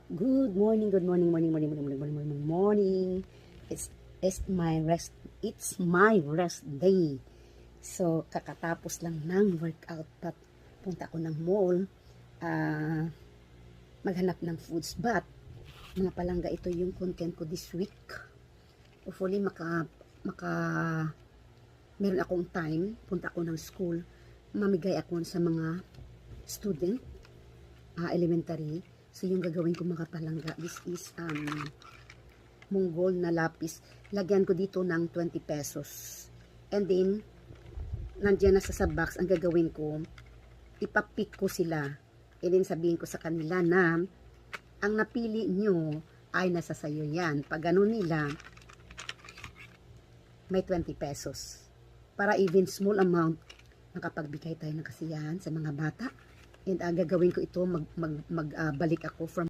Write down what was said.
Good morning, morning. It's my rest day. So, kakatapos lang ng workout, but punta ako ng mall, maghanap ng foods. But, mga palangga, ito yung content ko this week. Hopefully, meron akong time, punta ako ng school, mamigay ako sa mga student, elementary. So, yung gagawin ko mga palangga, this is Mongol na lapis. Lagyan ko dito ng 20 pesos. And then, nandiyan na sa box, ang gagawin ko, ipapik ko sila. And then, sabihin ko sa kanila na, ang napili nyo ay nasa sayo yan. Pag ganun nila, may 20 pesos. Para even small amount, makapagbigay tayo ng kasiyahan sa mga bata. And gagawin ko ito, magbalik ako from